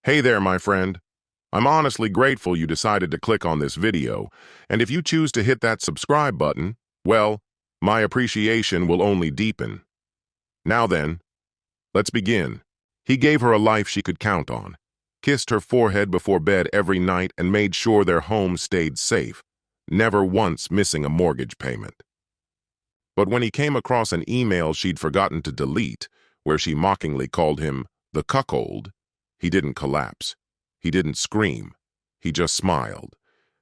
Hey there, my friend. I'm honestly grateful you decided to click on this video, and if you choose to hit that subscribe button, well, my appreciation will only deepen. Now then, let's begin. He gave her a life she could count on, kissed her forehead before bed every night, and made sure their home stayed safe, never once missing a mortgage payment. But when he came across an email she'd forgotten to delete, where she mockingly called him the cuckold, he didn't collapse. He didn't scream. He just smiled,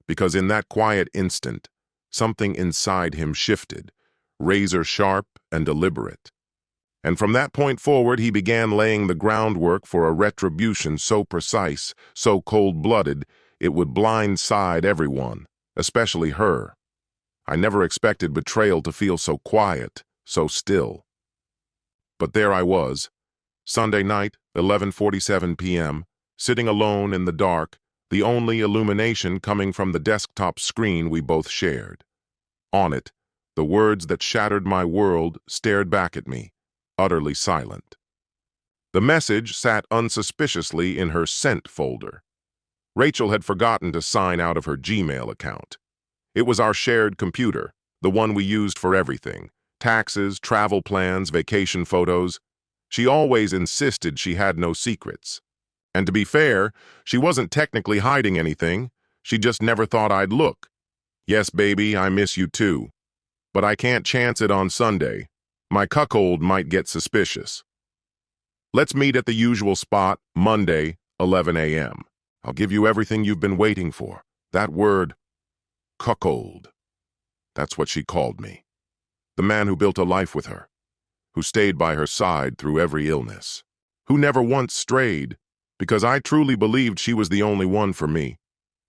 because in that quiet instant, something inside him shifted, razor sharp and deliberate. And from that point forward, he began laying the groundwork for a retribution so precise, so cold-blooded, it would blindside everyone, especially her. I never expected betrayal to feel so quiet, so still. But there I was, Sunday night, 11:47 p.m., sitting alone in the dark, the only illumination coming from the desktop screen we both shared. On it, the words that shattered my world stared back at me, utterly silent. The message sat unsuspiciously in her sent folder. Rachel had forgotten to sign out of her Gmail account. It was our shared computer, the one we used for everything: taxes, travel plans, vacation photos. She always insisted she had no secrets. And to be fair, she wasn't technically hiding anything. She just never thought I'd look. Yes, baby, I miss you too. But I can't chance it on Sunday. My cuckold might get suspicious. Let's meet at the usual spot, Monday, 11 a.m. I'll give you everything you've been waiting for. That word, cuckold. That's what she called me. The man who built a life with her, who stayed by her side through every illness, who never once strayed, because I truly believed she was the only one for me.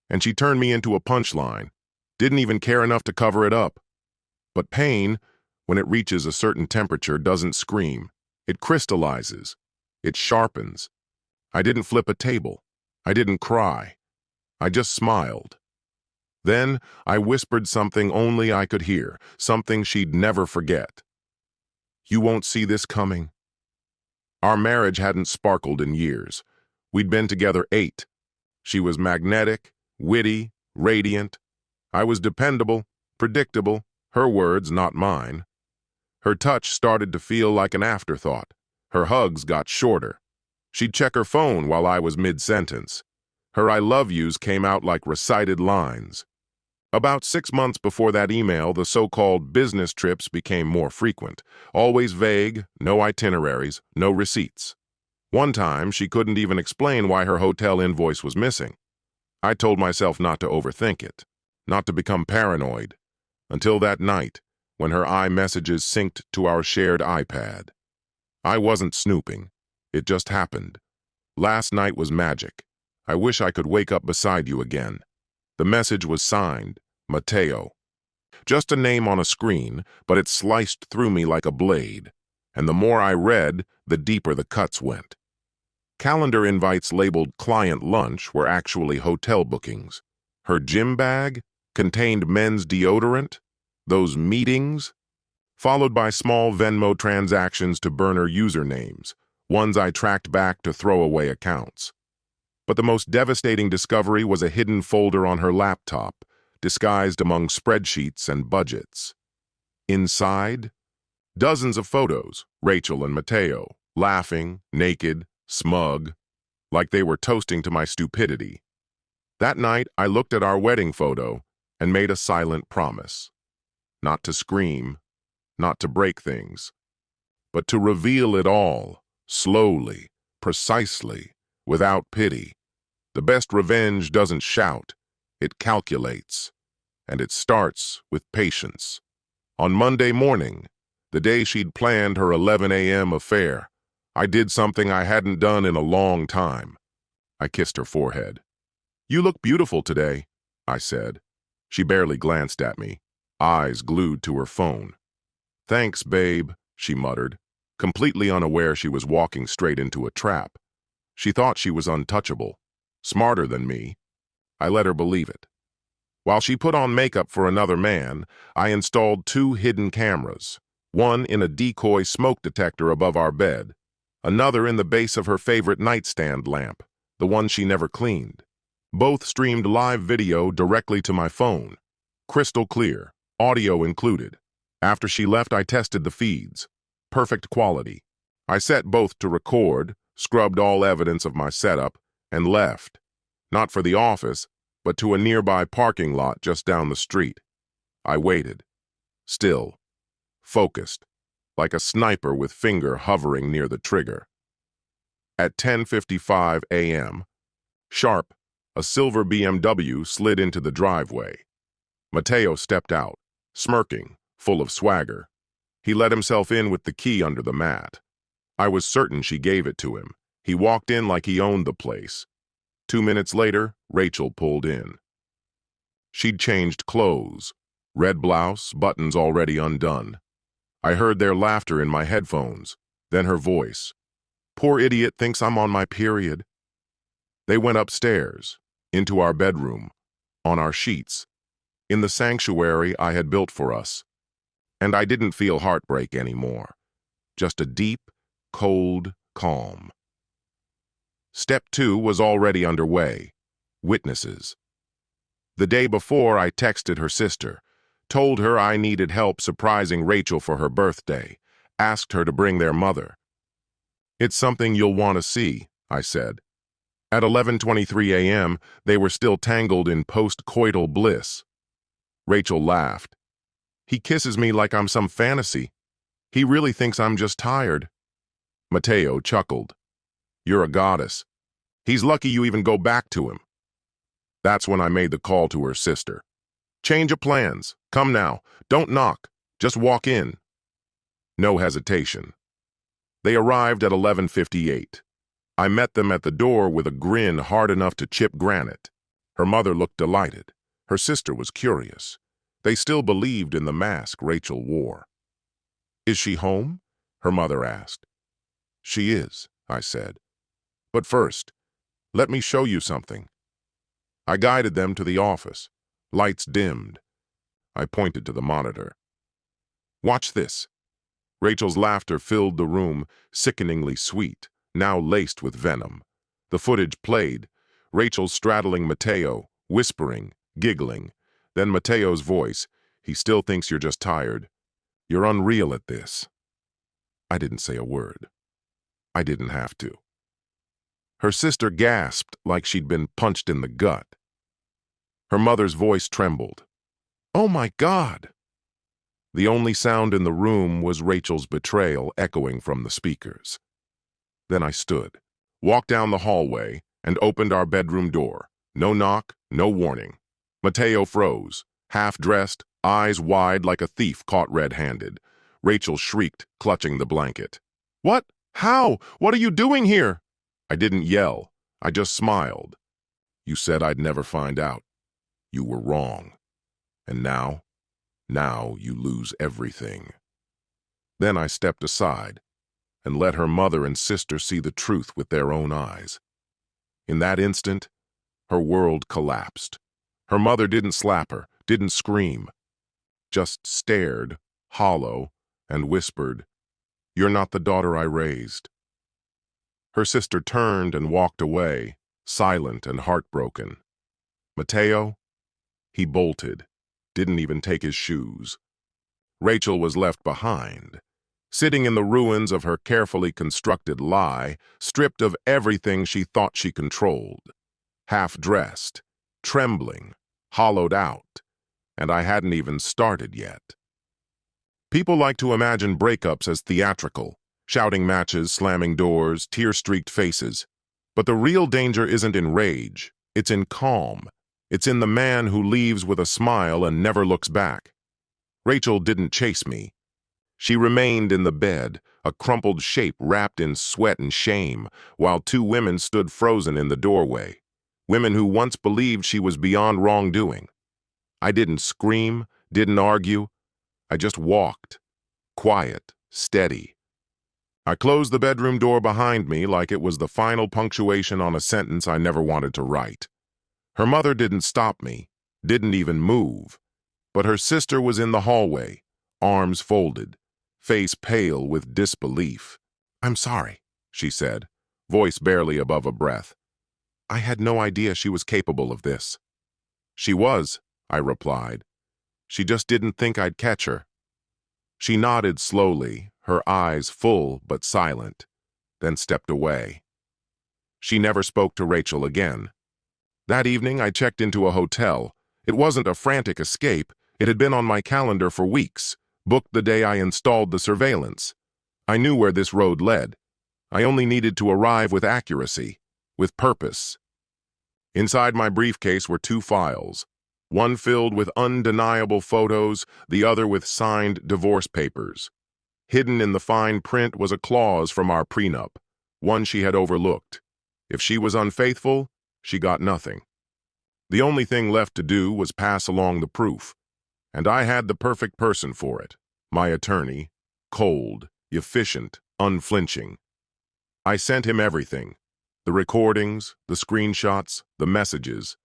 And she turned me into a punchline, didn't even care enough to cover it up. But pain, when it reaches a certain temperature, doesn't scream. It crystallizes. It sharpens. I didn't flip a table. I didn't cry. I just smiled. Then I whispered something only I could hear, something she'd never forget. You won't see this coming. Our marriage hadn't sparkled in years. We'd been together 8. She was magnetic, witty, radiant. I was dependable, predictable, her words, not mine. Her touch started to feel like an afterthought. Her hugs got shorter. She'd check her phone while I was mid-sentence. Her I love yous came out like recited lines. About 6 months before that email, the so-called business trips became more frequent. Always vague, no itineraries, no receipts. One time, she couldn't even explain why her hotel invoice was missing. I told myself not to overthink it, not to become paranoid, until that night, when her iMessages synced to our shared iPad. I wasn't snooping. It just happened. Last night was magic. I wish I could wake up beside you again. The message was signed, Mateo. Just a name on a screen, but it sliced through me like a blade. And the more I read, the deeper the cuts went. Calendar invites labeled client lunch were actually hotel bookings. Her gym bag contained men's deodorant. Those meetings, followed by small Venmo transactions to burner usernames, ones I tracked back to throwaway accounts. But the most devastating discovery was a hidden folder on her laptop, disguised among spreadsheets and budgets. Inside, dozens of photos, Rachel and Mateo, laughing, naked, smug, like they were toasting to my stupidity. That night, I looked at our wedding photo and made a silent promise. Not to scream, not to break things, but to reveal it all, slowly, precisely, without pity. The best revenge doesn't shout, it calculates, and it starts with patience. On Monday morning, the day she'd planned her 11 a.m. affair, I did something I hadn't done in a long time. I kissed her forehead. You look beautiful today, I said. She barely glanced at me, eyes glued to her phone. Thanks, babe, she muttered, completely unaware she was walking straight into a trap. She thought she was untouchable, smarter than me. I let her believe it. While she put on makeup for another man, I installed 2 hidden cameras, one in a decoy smoke detector above our bed, another in the base of her favorite nightstand lamp, the one she never cleaned. Both streamed live video directly to my phone. Crystal clear, audio included. After she left, I tested the feeds. Perfect quality. I set both to record, scrubbed all evidence of my setup, and left. Not for the office, but to a nearby parking lot just down the street. I waited. Still. Focused. Like a sniper with finger hovering near the trigger. At 10:55 a.m., sharp, a silver BMW slid into the driveway. Mateo stepped out, smirking, full of swagger. He let himself in with the key under the mat. I was certain she gave it to him. He walked in like he owned the place. 2 minutes later, Rachel pulled in. She'd changed clothes. Red blouse, buttons already undone. I heard their laughter in my headphones, then her voice. "Poor idiot thinks I'm on my period." They went upstairs, into our bedroom, on our sheets, in the sanctuary I had built for us. And I didn't feel heartbreak anymore, just a deep, cold calm. Step 2 was already underway. Witnesses. The day before, I texted her sister, told her I needed help surprising Rachel for her birthday, asked her to bring their mother. "It's something you'll want to see," I said. At 11:23 a.m., they were still tangled in post-coital bliss. Rachel laughed. "He kisses me like I'm some fantasy. He really thinks I'm just tired." Mateo chuckled. "You're a goddess. He's lucky you even go back to him." That's when I made the call to her sister. "Change of plans. Come now. Don't knock. Just walk in." No hesitation. They arrived at 11:58. I met them at the door with a grin hard enough to chip granite. Her mother looked delighted. Her sister was curious. They still believed in the mask Rachel wore. "Is she home?" her mother asked. "She is," I said. "But first, let me show you something." I guided them to the office. Lights dimmed. I pointed to the monitor. "Watch this." Rachel's laughter filled the room, sickeningly sweet, now laced with venom. The footage played, Rachel straddling Mateo, whispering, giggling. Then Mateo's voice, "He still thinks you're just tired. You're unreal at this." I didn't say a word. I didn't have to. Her sister gasped like she'd been punched in the gut. Her mother's voice trembled. "Oh my God!" The only sound in the room was Rachel's betrayal echoing from the speakers. Then I stood, walked down the hallway, and opened our bedroom door. No knock, no warning. Mateo froze, half-dressed, eyes wide like a thief caught red-handed. Rachel shrieked, clutching the blanket. "What? How? What are you doing here?" I didn't yell. I just smiled. "You said I'd never find out. You were wrong. And now you lose everything." Then I stepped aside and let her mother and sister see the truth with their own eyes. In that instant, her world collapsed. Her mother didn't slap her, didn't scream, just stared, hollow, and whispered, "You're not the daughter I raised." Her sister turned and walked away, silent and heartbroken. Mateo? He bolted, didn't even take his shoes. Rachel was left behind, sitting in the ruins of her carefully constructed lie, stripped of everything she thought she controlled. Half-dressed, trembling, hollowed out, and I hadn't even started yet. People like to imagine breakups as theatrical, shouting matches, slamming doors, tear-streaked faces. But the real danger isn't in rage, it's in calm. It's in the man who leaves with a smile and never looks back. Rachel didn't chase me. She remained in the bed, a crumpled shape wrapped in sweat and shame, while two women stood frozen in the doorway. Women who once believed she was beyond wrongdoing. I didn't scream, didn't argue. I just walked, quiet, steady. I closed the bedroom door behind me like it was the final punctuation on a sentence I never wanted to write. Her mother didn't stop me, didn't even move. But her sister was in the hallway, arms folded, face pale with disbelief. "I'm sorry," she said, voice barely above a breath. I had no idea she was capable of this. She was, I replied. She just didn't think I'd catch her. She nodded slowly, her eyes full but silent, then stepped away. She never spoke to Rachel again. That evening, I checked into a hotel. It wasn't a frantic escape. It had been on my calendar for weeks, booked the day I installed the surveillance. I knew where this road led. I only needed to arrive with accuracy, with purpose. Inside my briefcase were 2 files, one filled with undeniable photos, the other with signed divorce papers. Hidden in the fine print was a clause from our prenup, one she had overlooked. If she was unfaithful, she got nothing. The only thing left to do was pass along the proof, and I had the perfect person for it. My attorney, cold, efficient, unflinching. I sent him everything, the recordings, the screenshots, the messages.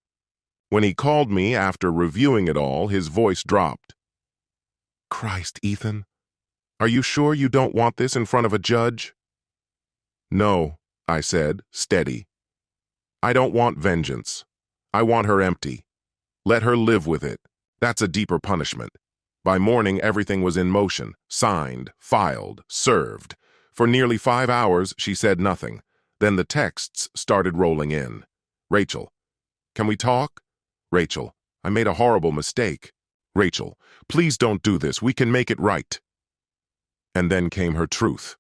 When he called me after reviewing it all, his voice dropped. "Christ, Ethan, are you sure you don't want this in front of a judge?" "No," I said, steady. "I don't want vengeance. I want her empty. Let her live with it. That's a deeper punishment." By morning, everything was in motion, signed, filed, served. For nearly 5 hours, she said nothing. Then the texts started rolling in. "Rachel, can we talk? Rachel, I made a horrible mistake. Rachel, please don't do this. We can make it right." And then came her truth.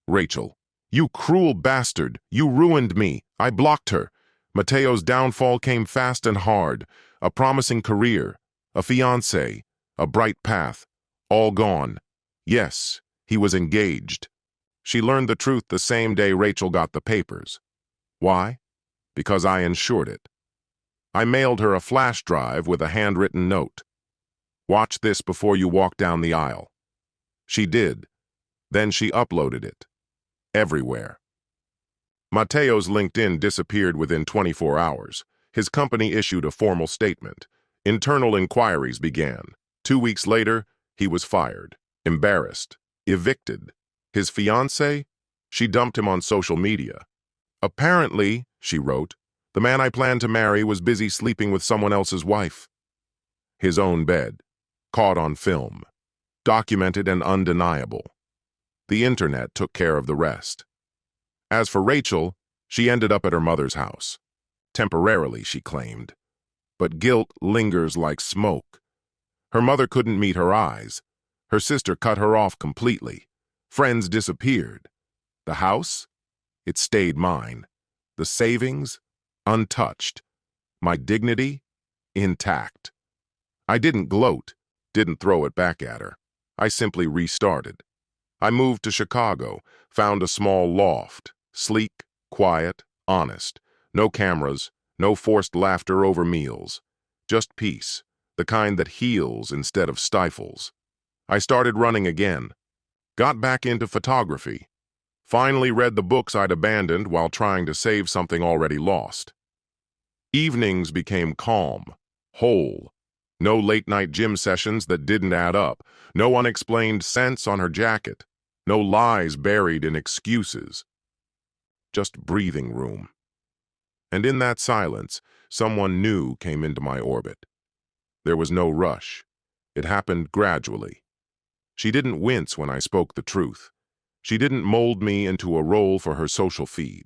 "Rachel, you cruel bastard. You ruined me. I blocked her. Mateo's downfall came fast and hard. A promising career, a fiancé, a bright path, all gone. Yes, he was engaged." She learned the truth the same day Rachel got the papers. Why? Because I insured it. I mailed her a flash drive with a handwritten note. "Watch this before you walk down the aisle." She did. Then she uploaded it. Everywhere. Mateo's LinkedIn disappeared within 24 hours. His company issued a formal statement. Internal inquiries began. 2 weeks later, he was fired, embarrassed, evicted. His fiancée? She dumped him on social media. "Apparently," she wrote, "the man I planned to marry was busy sleeping with someone else's wife." His own bed. Caught on film. Documented and undeniable. The internet took care of the rest. As for Rachel, she ended up at her mother's house. Temporarily, she claimed. But guilt lingers like smoke. Her mother couldn't meet her eyes. Her sister cut her off completely. Friends disappeared. The house? It stayed mine. The savings? Untouched. My dignity? Intact. I didn't gloat, didn't throw it back at her. I simply restarted. I moved to Chicago, found a small loft, sleek, quiet, honest. No cameras, no forced laughter over meals. Just peace, the kind that heals instead of stifles. I started running again. Got back into photography. Finally read the books I'd abandoned while trying to save something already lost. Evenings became calm, whole. No late-night gym sessions that didn't add up. No unexplained scents on her jacket. No lies buried in excuses. Just breathing room. And in that silence, someone new came into my orbit. There was no rush. It happened gradually. She didn't wince when I spoke the truth. She didn't mold me into a role for her social feed.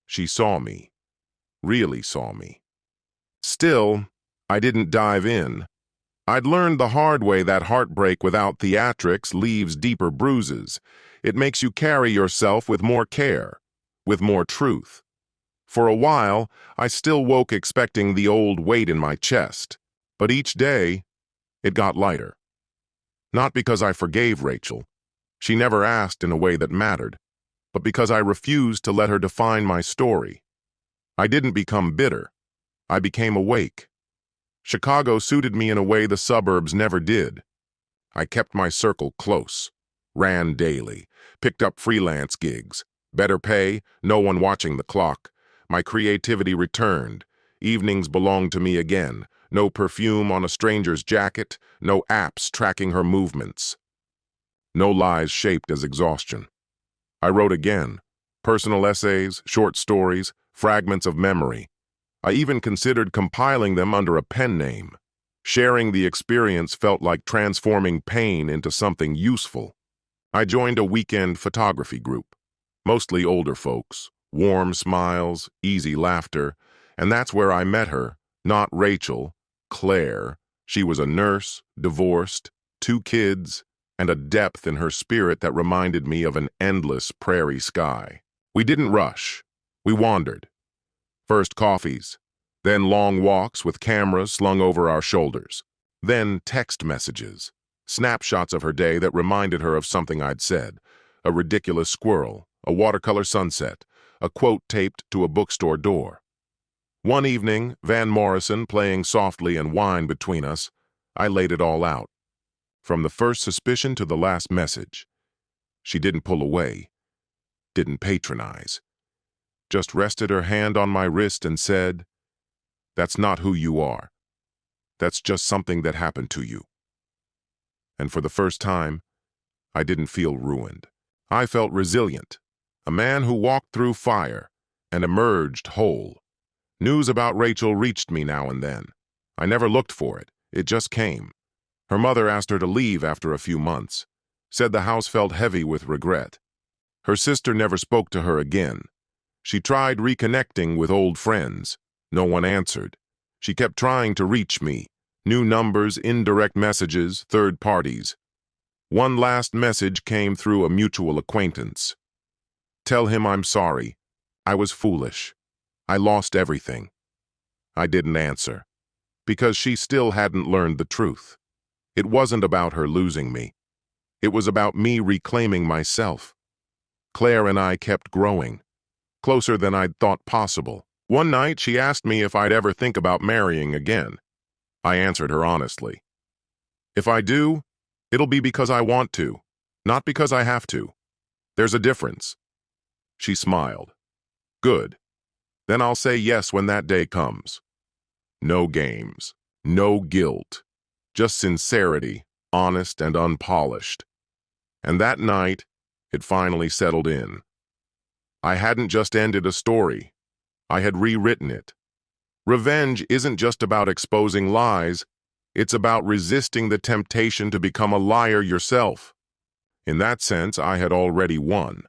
She saw me. Really saw me. Still, I didn't dive in. I'd learned the hard way that heartbreak without theatrics leaves deeper bruises. It makes you carry yourself with more care, with more truth. For a while, I still woke expecting the old weight in my chest, but each day, it got lighter. Not because I forgave Rachel. She never asked in a way that mattered, but because I refused to let her define my story. I didn't become bitter. I became awake. Chicago suited me in a way the suburbs never did. I kept my circle close, ran daily, picked up freelance gigs. Better pay, no one watching the clock. My creativity returned. Evenings belonged to me again. No perfume on a stranger's jacket, no apps tracking her movements. No lies shaped as exhaustion. I wrote again. Personal essays, short stories, fragments of memory. I even considered compiling them under a pen name. Sharing the experience felt like transforming pain into something useful. I joined a weekend photography group, mostly older folks, warm smiles, easy laughter, and that's where I met her, not Rachel, Claire. She was a nurse, divorced, 2 kids, and a depth in her spirit that reminded me of an endless prairie sky. We didn't rush. We wandered. First coffees, then long walks with cameras slung over our shoulders, then text messages, snapshots of her day that reminded her of something I'd said, a ridiculous squirrel, a watercolor sunset, a quote taped to a bookstore door. One evening, Van Morrison playing softly and wine between us, I laid it all out. From the first suspicion to the last message. She didn't pull away, didn't patronize, just rested her hand on my wrist and said, "That's not who you are. That's just something that happened to you." And for the first time, I didn't feel ruined. I felt resilient, a man who walked through fire and emerged whole. News about Rachel reached me now and then. I never looked for it. It just came. Her mother asked her to leave after a few months, said the house felt heavy with regret. Her sister never spoke to her again. She tried reconnecting with old friends. No one answered. She kept trying to reach me. New numbers, indirect messages, third parties. One last message came through a mutual acquaintance. "Tell him I'm sorry. I was foolish. I lost everything." I didn't answer, because she still hadn't learned the truth. It wasn't about her losing me. It was about me reclaiming myself. Claire and I kept growing, closer than I'd thought possible. One night, she asked me if I'd ever think about marrying again. I answered her honestly. "If I do, it'll be because I want to, not because I have to. There's a difference." She smiled. "Good. Then I'll say yes when that day comes." No games, no guilt, just sincerity, honest and unpolished. And that night, it finally settled in. I hadn't just ended a story. I had rewritten it. Revenge isn't just about exposing lies. It's about resisting the temptation to become a liar yourself. In that sense, I had already won.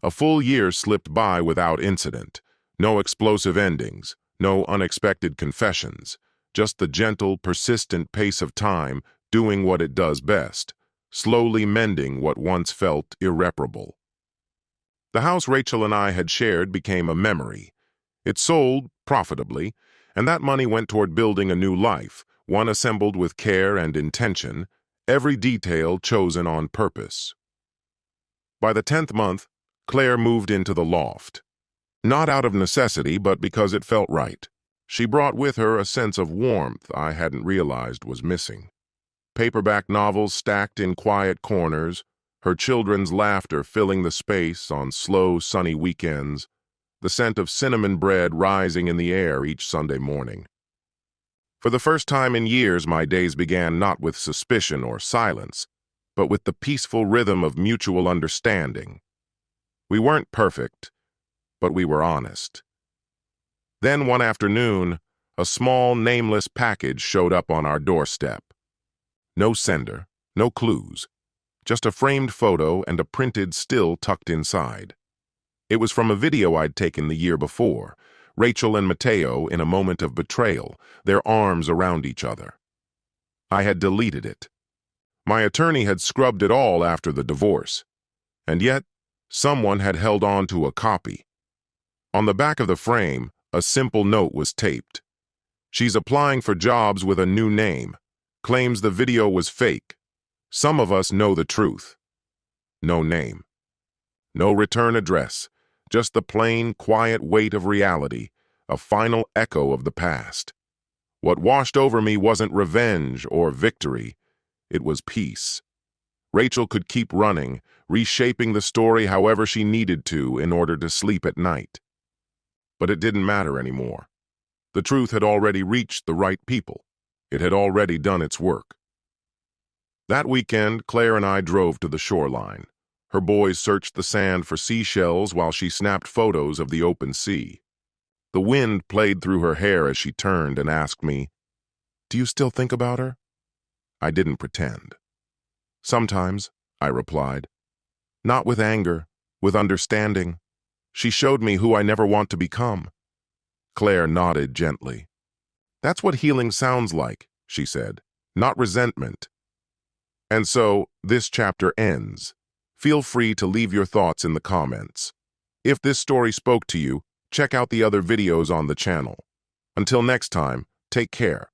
A full year slipped by without incident. No explosive endings, no unexpected confessions. Just the gentle, persistent pace of time doing what it does best, slowly mending what once felt irreparable. The house Rachel and I had shared became a memory. It sold profitably, and that money went toward building a new life, one assembled with care and intention, every detail chosen on purpose. By the 10th month, Claire moved into the loft. Not out of necessity, but because it felt right. She brought with her a sense of warmth I hadn't realized was missing. Paperback novels stacked in quiet corners, her children's laughter filling the space on slow, sunny weekends, the scent of cinnamon bread rising in the air each Sunday morning. For the first time in years, my days began not with suspicion or silence, but with the peaceful rhythm of mutual understanding. We weren't perfect, but we were honest. Then one afternoon, a small, nameless package showed up on our doorstep. No sender, no clues, just a framed photo and a printed still tucked inside. It was from a video I'd taken the year before, Rachel and Mateo in a moment of betrayal, their arms around each other. I had deleted it. My attorney had scrubbed it all after the divorce, and yet someone had held on to a copy. On the back of the frame, a simple note was taped. "She's applying for jobs with a new name. Claims the video was fake. Some of us know the truth." No name. No return address. Just the plain, quiet weight of reality, a final echo of the past. What washed over me wasn't revenge or victory. It was peace. Rachel could keep running, reshaping the story however she needed to in order to sleep at night. But it didn't matter anymore. The truth had already reached the right people. It had already done its work. That weekend, Claire and I drove to the shoreline. Her boys searched the sand for seashells while she snapped photos of the open sea. The wind played through her hair as she turned and asked me, "Do you still think about her?" I didn't pretend. "Sometimes," I replied. "Not with anger, with understanding. She showed me who I never want to become." Claire nodded gently. "That's what healing sounds like," she said, "not resentment." And so, this chapter ends. Feel free to leave your thoughts in the comments. If this story spoke to you, check out the other videos on the channel. Until next time, take care.